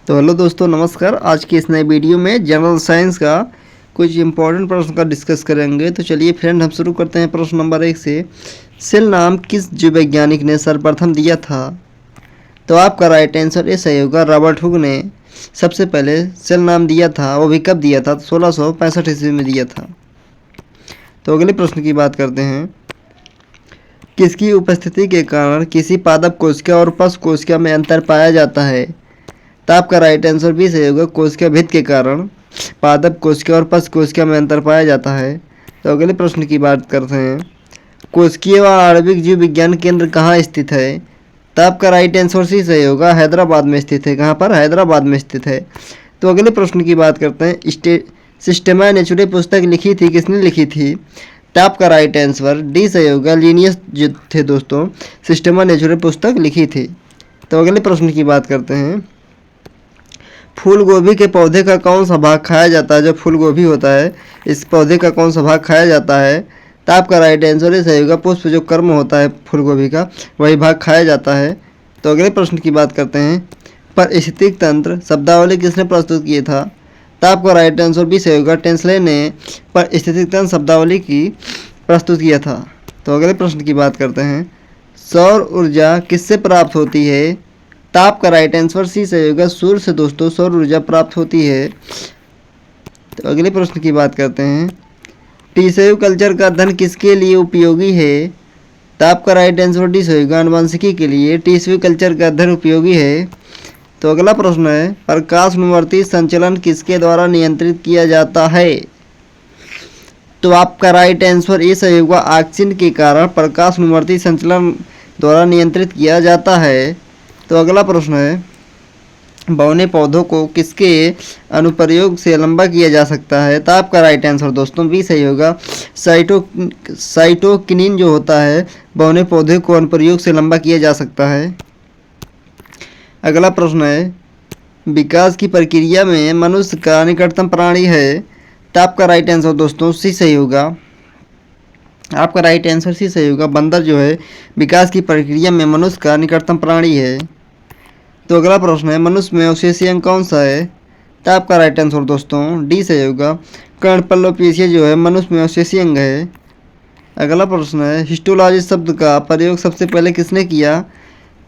तो हेलो दोस्तों, नमस्कार। आज की इस नए वीडियो में जनरल साइंस का कुछ इंपॉर्टेंट प्रश्न का डिस्कस करेंगे। तो चलिए फ्रेंड, हम शुरू करते हैं प्रश्न नंबर 1 से। सेल नाम किस जीव वैज्ञानिक ने सर्वप्रथम दिया था? तो आपका राइट आंसर ए सही होगा। रॉबर्ट हुक ने सबसे पहले सेल नाम दिया था। वो भी कब दिया था? 1665 ईस्वी में दिया था। तो अगले प्रश्न की बात करते हैं। किसकी उपस्थिति के कारण किसी पादप कोशिका और पशु कोशिका में अंतर पाया जाता है? तो आपका राइट आंसर भी सही होगा। कोशिका भेद के कारण पादप कोशिका और पशु कोशिका में अंतर पाया जाता है। तो अगले प्रश्न की बात करते हैं। कोशिकीय व आणविक जीव विज्ञान केंद्र कहाँ स्थित है? तो आपका राइट आंसर सी सही होगा। हैदराबाद में स्थित है। कहाँ पर? हैदराबाद में स्थित है। तो अगले प्रश्न की बात करते हैं। सिस्टेमा नेचुरे पुस्तक लिखी थी, किसने लिखी थी? तो आपका राइट आंसर डी सही होगा। लिनियस जो थे दोस्तों, सिस्टेमा नेचुरे पुस्तक लिखी थी। तो अगले प्रश्न की बात करते हैं। फूल गोभी के पौधे का कौन सा भाग खाया जाता है? जो फूल गोभी होता है, इस पौधे का कौन सा भाग खाया जाता है? तो आपका राइट आंसर सही होगा। पुष्प जो कर्म होता है फूल गोभी का, वही भाग खाया जाता है। तो अगले प्रश्न की बात करते हैं। पारिस्थितिक तंत्र शब्दावली किसने प्रस्तुत किया था? तो आपका राइट आंसर भी सही होगा। टेंसले ने पारिस्थितिक तंत्र शब्दावली की प्रस्तुत किया था। तो अगले प्रश्न की बात करते हैं। सौर ऊर्जा किससे प्राप्त होती है? तो आपका राइट आंसर सी सही होगा। सूर्य से दोस्तों सौर ऊर्जा प्राप्त होती है। तो अगले प्रश्न की बात करते हैं। टिश्यू कल्चर का अध्ययन किसके लिए उपयोगी है? तो आपका राइट आंसर डी सही होगा। आनुवंशिकी के लिए टिश्यू कल्चर का अध्ययन उपयोगी है। तो अगला प्रश्न है। प्रकाशानुवर्ती संचलन किसके द्वारा नियंत्रित किया जाता है? तो आपका राइट आंसर ए सही होगा। ऑक्सीजन के कारण प्रकाशानुवर्ती संचलन द्वारा नियंत्रित किया जाता है। तो अगला प्रश्न है। बौने पौधों को किसके अनुप्रयोग से लंबा किया जा सकता है? तो आपका राइट आंसर दोस्तों भी सही होगा। साइटोकिनिन जो होता है, बौने पौधे को अनुप्रयोग से लंबा किया जा सकता है। अगला प्रश्न है। विकास की प्रक्रिया में मनुष्य का निकटतम प्राणी है? तो आपका राइट आंसर दोस्तों सी सही होगा। आपका राइट आंसर सी सही होगा। बंदर जो है विकास की प्रक्रिया में मनुष्य का निकटतम प्राणी है। तो अगला प्रश्न है। मनुष्य में अवशेषीय अंग कौन सा है? तो आपका राइट आंसर दोस्तों डी सही होगा। कर्णपल्लोपेशिया जो है मनुष्य में अवशेषीय अंग है। अगला प्रश्न है। हिस्टोलॉजी शब्द का प्रयोग सबसे पहले किसने किया?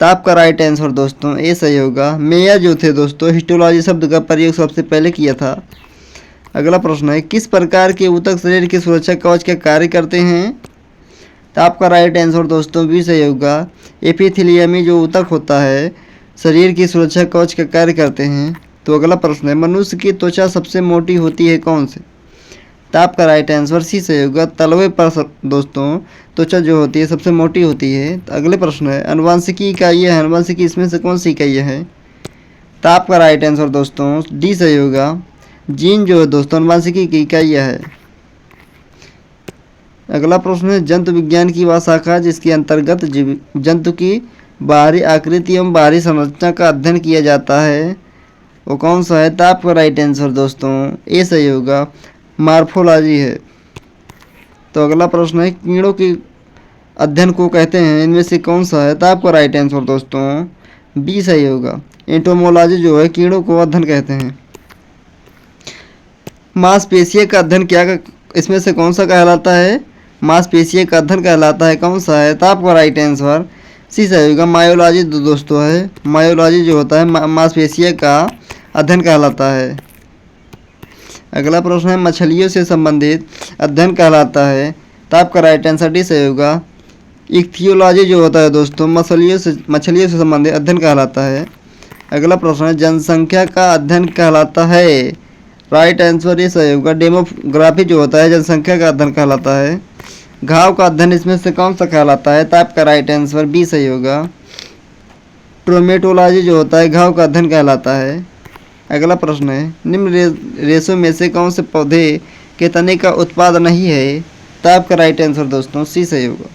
तो आपका राइट आंसर दोस्तों ए सही होगा। मेयर जो थे दोस्तों, हिस्टोलॉजी शब्द का प्रयोग सबसे पहले किया था। अगला प्रश्न है। किस प्रकार के ऊतक शरीर की सुरक्षा कवच का कार्य करते हैं? तो आपका राइट आंसर दोस्तों भी सही होगा। एपिथेलियमी जो ऊतक होता है शरीर की सुरक्षा कवच का कार्य करते हैं। तो अगला प्रश्न है। मनुष्य की त्वचा सबसे मोटी होती है कौन से? तो आपका राइट आंसर सी सही होगा। तलवे पर दोस्तों त्वचा जो होती है सबसे मोटी होती है। तो अगले प्रश्न है। अनुवांशिकी इकाई है, अनुवांशिकी इसमें से कौन सी इकाई है? तो आपका राइट आंसर दोस्तों डी सही होगा। जीन जो है दोस्तों अनुवांशिकी की इकाई है। अगला प्रश्न है। जंतु विज्ञान की वह शाखा जिसके अंतर्गत जंतु की बाहरी आकृति एवं बाहरी संरचना का अध्ययन किया जाता है, वो कौन सा है? तो आपका राइट आंसर दोस्तों ए सही होगा। मार्फोलॉजी है। तो अगला प्रश्न है। कीड़ों के अध्ययन को कहते हैं, इनमें से कौन सा है? तो आपका राइट आंसर दोस्तों बी सही होगा। एंटोमोलॉजी जो है कीड़ों को अध्ययन कहते हैं। मांसपेशियों का अध्ययन क्या इसमें से कौन सा कहलाता है? मांसपेशियों का अध्ययन कहलाता है। कौन सा है? तो आपका राइट आंसर सी सही होगा। मायोलॉजी दोस्तों है। मायोलॉजी जो होता है मांसपेशियों का अध्ययन कहलाता है। अगला प्रश्न है। मछलियों से संबंधित अध्ययन कहलाता है। तो आपका राइट आंसर डी सही होगा। इक्थियोलॉजी जो होता है दोस्तों मछलियों से संबंधित अध्ययन कहलाता है। अगला प्रश्न है। जनसंख्या का अध्ययन कहलाता है? राइट आंसर ये सही होगा। डेमोग्राफी जो होता है जनसंख्या का अध्ययन कहलाता है। घाव का अध्ययन इसमें से कौन सा कहलाता है? तो आपका राइट आंसर बी सही होगा। ट्रोमेटोलॉजी जो होता है घाव का अध्ययन कहलाता है। अगला प्रश्न है। निम्न रेशों में से कौन से पौधे के तने का उत्पाद नहीं है? तो आपका राइट आंसर दोस्तों सी सही होगा।